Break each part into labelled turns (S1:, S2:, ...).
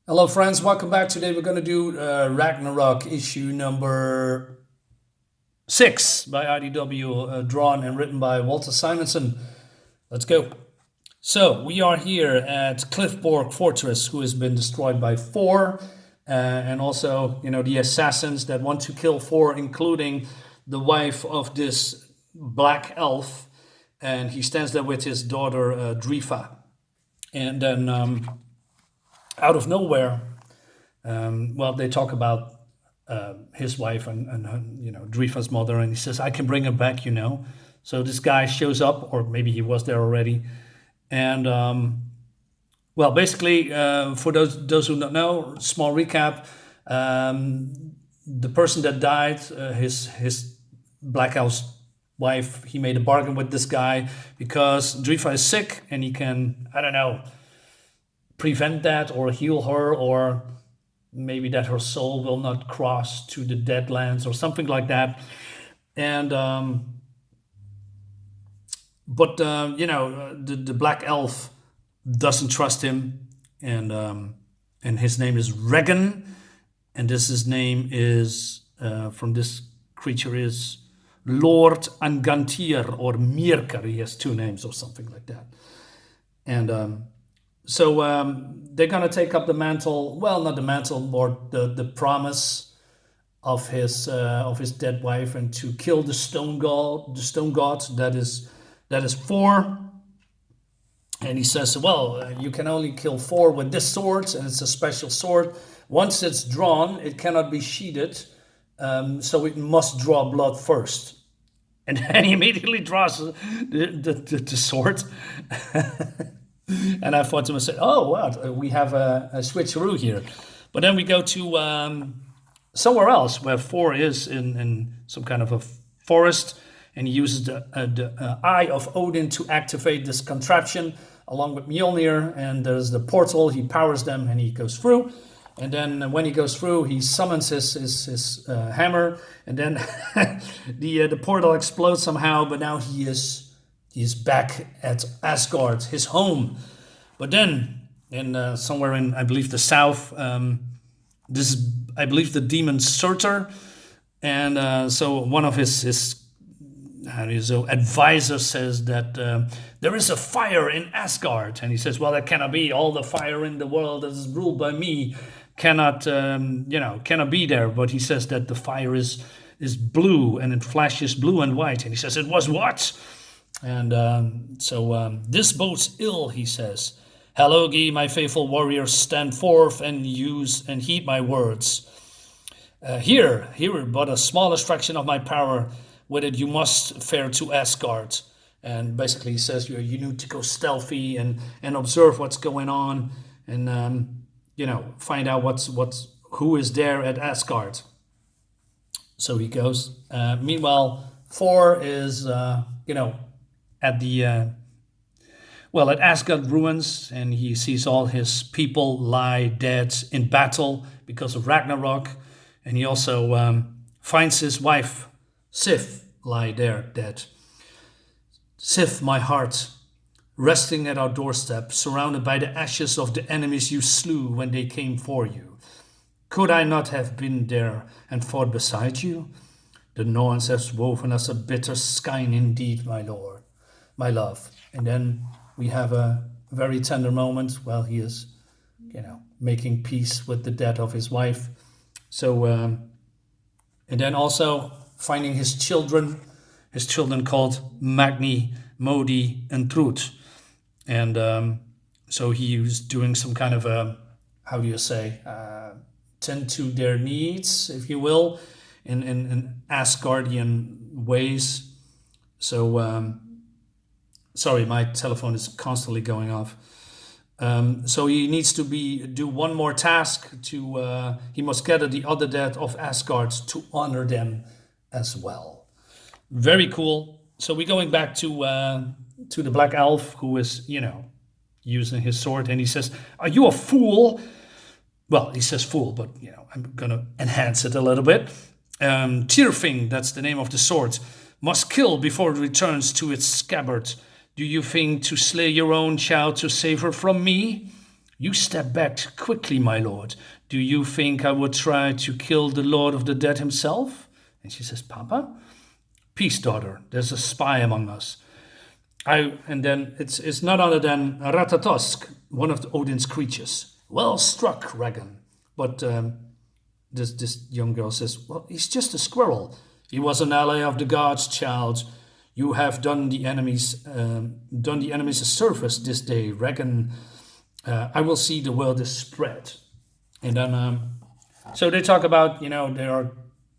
S1: Hello, friends. Welcome back. Today we're going to do Ragnarok issue number 6 by IDW, drawn and written by Walter Simonson. Let's go. So we are here at Cliffborg Fortress, who has been destroyed by Thor, and also, the assassins that want to kill Thor, including the wife of this black elf, and he stands there with his daughter Drifa, and then out of nowhere, they talk about his wife and Drifa's mother, and he says, "I can bring her back." So this guy shows up, or maybe he was there already, and basically, for those who don't know, small recap: the person that died, his black elf's wife, he made a bargain with this guy because Drifa is sick, and he can, I don't know, prevent that or heal her, or maybe that her soul will not cross to the Deadlands or something like that. And the black elf doesn't trust him, and his name is Regan, and his name is from this creature is Lord Angantyr or Mirkar. He has two names or something like that. And so they're gonna take up the mantle. Well, not the mantle, more the promise of his dead wife, and to kill the stone god. The stone god that is Thor. And he says, "Well, you can only kill Thor with this sword, and it's a special sword. Once it's drawn, it cannot be sheathed, so it must draw blood first." And then he immediately draws the sword. And I thought to myself, "Oh, wow, we have a switcheroo here." But then we go to somewhere else where Thor is in some kind of a forest, and he uses the eye of Odin to activate this contraption along with Mjolnir. And there's the portal. He powers them, and he goes through. And then when he goes through, he summons his hammer, and then the portal explodes somehow. But now he's back at Asgard, his home. But then, in somewhere in, I believe, the south, this is, I believe, the demon Surtur, and so one of his advisor says that there is a fire in Asgard, and he says, "Well, that cannot be. All the fire in the world that is ruled by me cannot be there." But he says that the fire is blue, and it flashes blue and white, and he says, "It was what?" And this bodes ill, he says. "Halogi, my faithful warriors, stand forth and heed my words. Here but a smallest fraction of my power. With it you must fare to Asgard." And basically he says you need to go stealthy and observe what's going on, and find out who is there at Asgard. So he goes. Meanwhile, Thor is at the at Asgard ruins, and he sees all his people lie dead in battle because of Ragnarok, and he also finds his wife Sif lie there dead. "Sif, my heart, resting at our doorstep, surrounded by the ashes of the enemies you slew when they came for you. Could I not have been there and fought beside you? The Norns have woven us a bitter skein indeed, my lord, my love." And then we have a very tender moment while he is, making peace with the death of his wife. So, and then also finding his children called Magni, Modi, and Trud. And so he was doing some kind of how do you say, tend to their needs, if you will, in Asgardian ways. So, sorry, my telephone is constantly going off. So he needs to do one more task. He must gather the other dead of Asgard to honor them as well. Very cool. So we're going back to the black elf, who is using his sword, and he says, "Are you a fool?" Well, he says fool, but I'm gonna enhance it a little bit. Tyrfing, that's the name of the sword, must kill before it returns to its scabbard. Do you think to slay your own child to save her from me? You step back quickly, my lord. Do you think I would try to kill the Lord of the Dead himself? And she says, Papa? Peace, daughter. There's a spy among us. And then it's none other than Ratatosk, one of Odin's creatures. Well struck, Ragan. But this young girl says, well, he's just a squirrel. He was an ally of the gods, child. You have done the enemies a service this day, Ragan. I will see the world is spread. And then, so they talk about, they are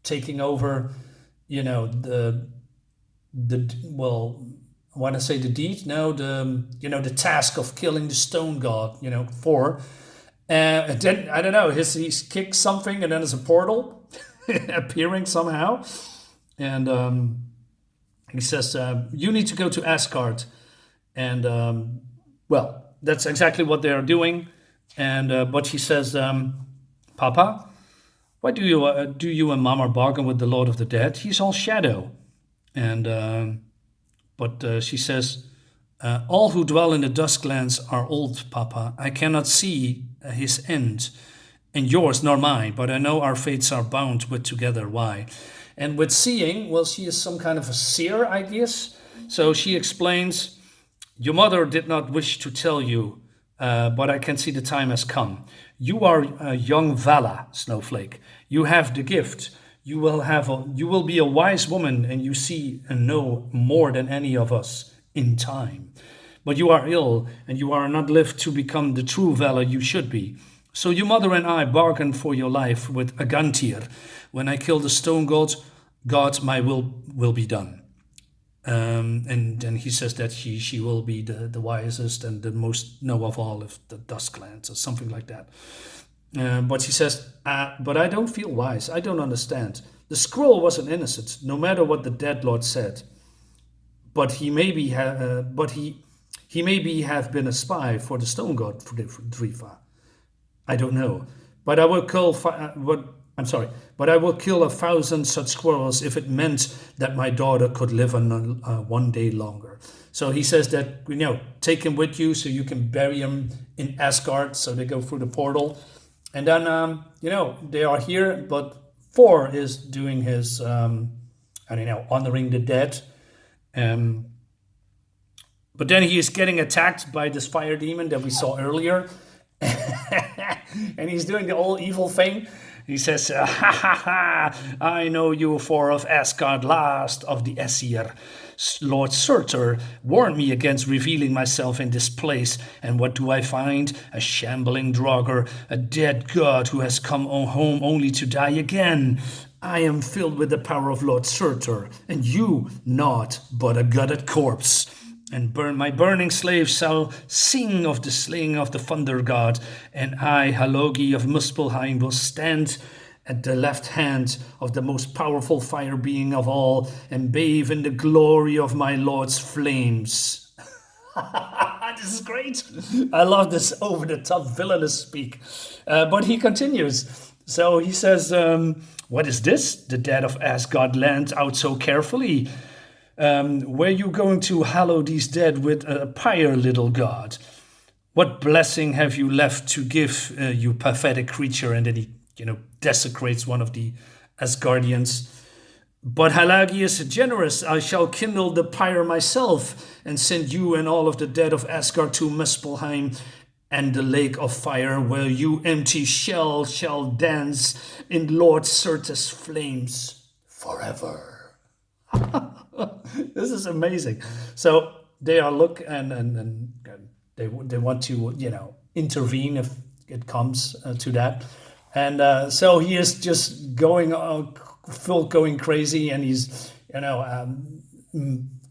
S1: taking over, the well, I want to say the deed, no, the task of killing the stone god, Thor. And then, I don't know, he's kicked something and then there's a portal appearing somehow. And he says, you need to go to Asgard. And, well, that's exactly what they are doing. And but he says, Papa, why do you and Mama bargain with the Lord of the Dead? He's all shadow. And but she says, all who dwell in the Dusklands are old, Papa. I cannot see his end, and yours nor mine, but I know our fates are bound with together. Why? And with seeing, well, she is some kind of a seer, I guess. So she explains, your mother did not wish to tell you, but I can see the time has come. You are a young Vala, Snowflake. You have the gift. You will be a wise woman, and you see and know more than any of us in time. But you are ill, and you are not lived to become the true Vala you should be. So your mother and I bargained for your life with Agantir. When I kill the stone god, my will be done. And then he says that she will be the wisest and the most know of all of the Dusklands or something like that. But she says, but I don't feel wise. I don't understand. The squirrel wasn't innocent, no matter what the dead lord said. But he maybe have been a spy for the stone god Driva. I don't know. But I will kill. But I will kill 1,000 such squirrels if it meant that my daughter could live one day longer. So he says that, take him with you so you can bury him in Asgard. So they go through the portal. And then, they are here, but Thor is doing his, honoring the dead. But then he is getting attacked by this fire demon that we saw earlier. And he's doing the whole evil thing. He says, ha ha ha, I know you, Thor of Asgard, last of the Aesir. Lord Surtur warned me against revealing myself in this place, and what do I find? A shambling Draugr, a dead god who has come home only to die again. I am filled with the power of Lord Surtur, and you not but a gutted corpse. And my burning slaves shall sing of the slaying of the thunder god, and I, Halogi of Muspelheim, will stand at the left hand of the most powerful fire being of all, and bathe in the glory of my lord's flames. This is great. I love this over-the-top villainous speak. But he continues. So he says, what is this? The dead of Asgard land out so carefully. Were you going to hallow these dead with a pyre, little god? What blessing have you left to give, you pathetic creature? And then he, desecrates one of the Asgardians. But Halagi is generous. I shall kindle the pyre myself and send you and all of the dead of Asgard to Muspelheim and the lake of fire, where you empty shell shall dance in Lord Surtur's flames forever. This is amazing. So they are and they want to intervene if it comes to that, and so he is just going crazy, and he's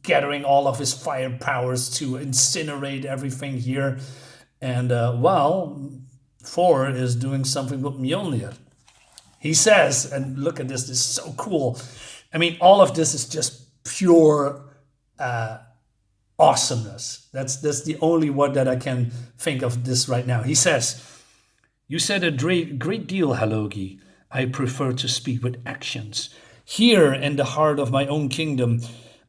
S1: gathering all of his fire powers to incinerate everything here, and while Thor is doing something with Mjolnir, he says, and look at this is so cool. I mean, all of this is just pure awesomeness. That's the only word that I can think of this right now. He says, you said a great deal, Halogi. I prefer to speak with actions. Here in the heart of my own kingdom,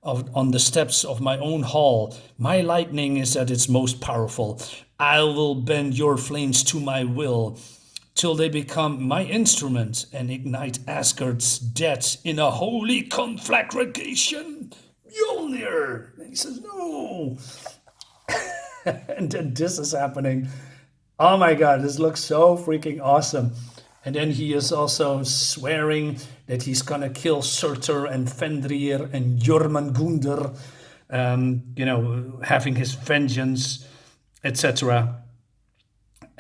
S1: on the steps of my own hall. My lightning is at its most powerful. I will bend your flames to my will, till they become my instrument and ignite Asgard's dead in a holy conflagration. Mjolnir! And he says, no. And then this is happening. Oh my god, this looks so freaking awesome. And then he is also swearing that he's gonna kill Surtur and Fenrir and Jormungandr, having his vengeance, etc.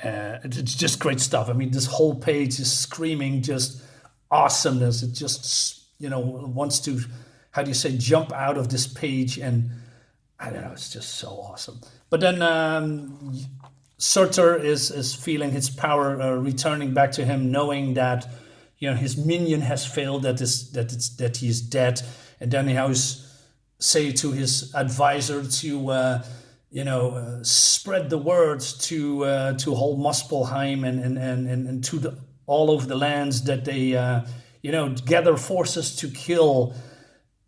S1: It's just great stuff. I mean, this whole page is screaming just awesomeness. It just, wants to, how do you say, jump out of this page, and I don't know, it's just so awesome. But then Surtur is feeling his power returning back to him, knowing that his minion has failed, that he's dead, and then he has say to his advisor to spread the words to whole Muspelheim and to all of the lands that they gather forces to kill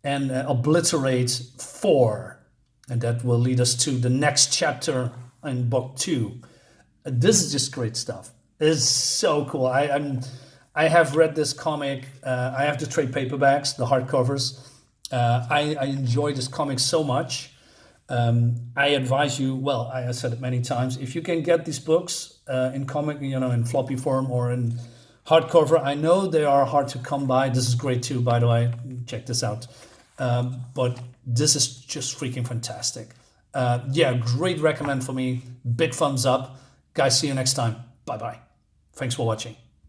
S1: and obliterate Thor, and that will lead us to the next chapter in book 2. This is just great stuff. It's so cool. I have read this comic. I have the trade paperbacks, the hardcovers. I enjoy this comic so much. I advise you, well, I said it many times, if you can get these books in comic, in floppy form or in hardcover, I know they are hard to come by. This is great too, by the way. Check this out. But this is just freaking fantastic. Great recommend for me. Big thumbs up. Guys, see you next time. Bye-bye. Thanks for watching.